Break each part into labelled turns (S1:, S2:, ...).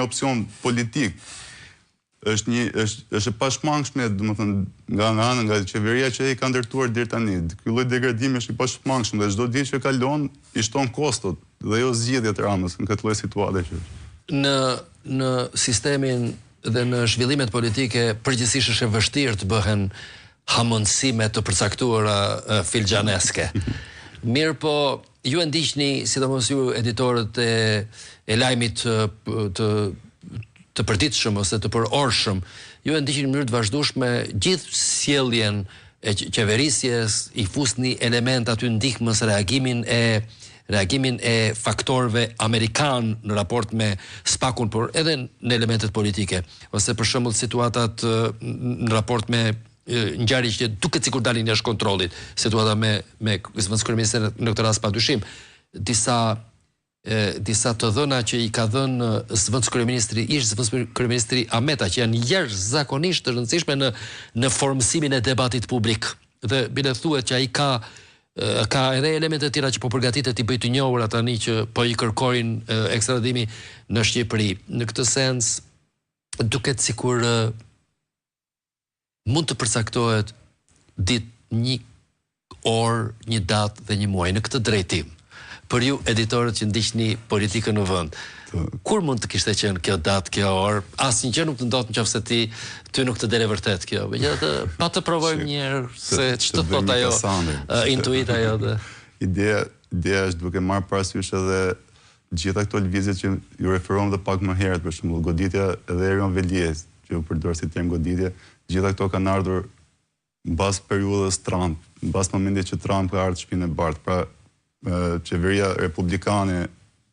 S1: opsion politik. Është e pashmangshme, domethënë, nga qeveria që ai ka ndërtuar deri tani. Ky lloj degradimi është i pashmangshëm dhe çdo ditë që kalon i shton kostot dhe jo zgjedhjet e Ramës në këtë lloj situate që
S2: në sistemin dhe në zhvillimet politike përgjithsisht është e vështirë të bëhen hamëndësime të përcaktuara filxhaneske. Mirë po, ju e ndiqni, sidomos ju editorët e lajmit të përditshëm ose të përorshëm, ju e ndiqni në mënyrë të vazhdueshme gjithë sjelljen e qeverisjes, i fusni element aty ndihmës, reagimin e faktorëve amerikan në raport me SPAK-un, por edhe në elementet politike, ose për shembull situatat në raport me ngjarje që duket sikur dalin jashtë kontrollit, situata me zëvendëskryeministrin në këtë rast padyshim, disa të dhëna që i ka dhënë zëvendëskryeministri Ameta, që janë jashtëzakonisht të rëndësishme në formësimin e debatit publik. Dhe bile thuhet që ai ka edhe elemente të tjera që po përgatitet i bëj të njohur tani që po i kërkojnë ekstradimi në Shqipëri. Në këtë sens duket sikur mund të përcaktohet një orë, një datë dhe një muaj në këtë drejtim. Për ju editorët që ndiqni politikën në vend, kur mund të kishte qenë kjo datë, kjo orë? Asnjë gjë nuk të ndodh nëse ty nuk të dele vërtet kjo. Megjithatë, pa të provojmë një herë se ç'të thot ajo, intuita ajo.
S1: Ideja është duke marrë parasysh edhe gjitha këto lëvizje që ju referuam dhe pak më herët, për shembull goditja edhe Erion Velies, që u përdor si term goditje, gjitha këto kanë ardhur mbas periudhës Trump, mbas momentit që Trump ka ardhur në shtëpinë e bardhë. Pra, qeveria republikane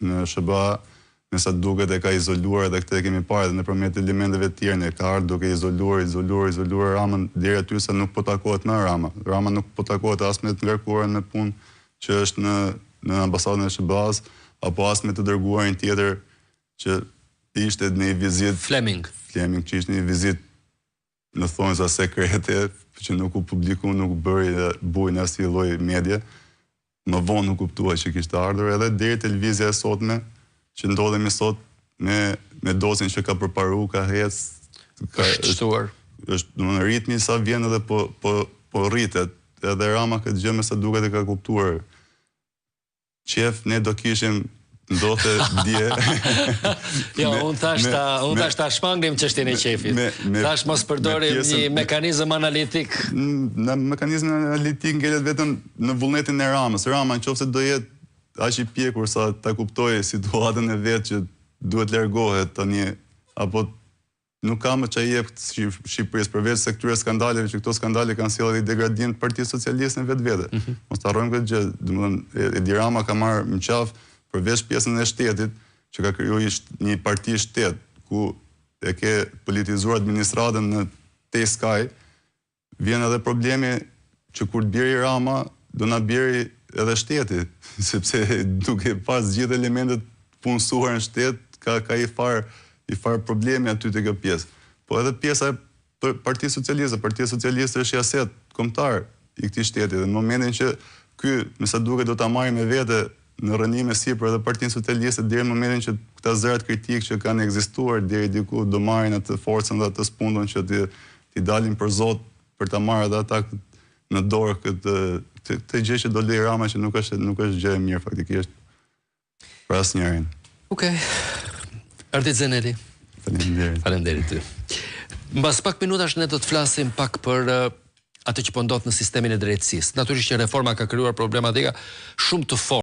S1: në SBA, nësa duket e ka izoluar, dhe këtë e kemi parë edhe nëpërmjet elementeve të tjera, ka ardhur duke izoluar Ramën deri aty se nuk po takohet me Rama. Rama nuk po takohet as me të ngarkuarën me punë që është në ambasadën e SBA-s, apo as me të dërguarin tjetër që ishte në një vizitë Fleming, që ishte një vizitë në thonjza sekrete, që nuk u publiku, nuk u bëri dhe bujnë asnjë lloj medie. Më vonë nuk kuptua që kishte ardhur, edhe deri televizja e sotme, që ndodhemi sot me dozin që ka përparu, ka hec,
S2: është shtuar.
S1: Në ritmi sa vjen edhe po rritet, edhe Rama këtë gjë me sa duket e ka kuptuar. Qef, ne do kishim ndodhte dje.
S2: Jo, unë thash ta shmangnim çështjen e qefit. Thash mos përdorim një mekanizëm analitik.
S1: Në mekanizmin analitik ngelet vetëm në vullnetin e Ramës. Rama nëse do jetë aq i pjekur sa ta kuptojë situatën e vet që duhet largohet tani, apo nuk ka më çaj jep Shqipërisë përveç se këtyre skandaleve, që këto skandale kanë sjellë edhe degradim të Partisë Socialiste në vetvete. Mos ta harrojmë këtë gjë. Domethënë Edi Rama ka marrë në qafë përveç pjesën e shtetit, që ka krijuar një parti shtet, ku e ke politizuar administratën në Teskaj, vjen edhe problemi që kur të bjeri Rama, do na bjeri edhe shteti, sepse duke pas gjithë elementet punësuar në shtet, ka i far problemi aty të kjo pjesë. Po edhe pjesa e Partisë Socialiste, Partia Socialiste është jaset kombëtar i këtij shteti, dhe në momentin që ky, me sa duket, do ta marrë me vete në rënime sipër edhe Partinë Socialiste, deri në momentin që këta zërat kritik që kanë ekzistuar deri diku do marrin atë forcën dhe atë spundon që ti dalin për Zot për ta marrë edhe ata në dorë këtë gjë që do lej Rama, që nuk është gjë e mirë faktikisht për asnjërin.
S2: Okej. Ardit Zeneli. Faleminderit ty. Mbas pak minutash ne do të flasim pak për atë që po ndodh në sistemin e drejtësisë. Natyrisht që reforma ka krijuar problematika shumë të fortë.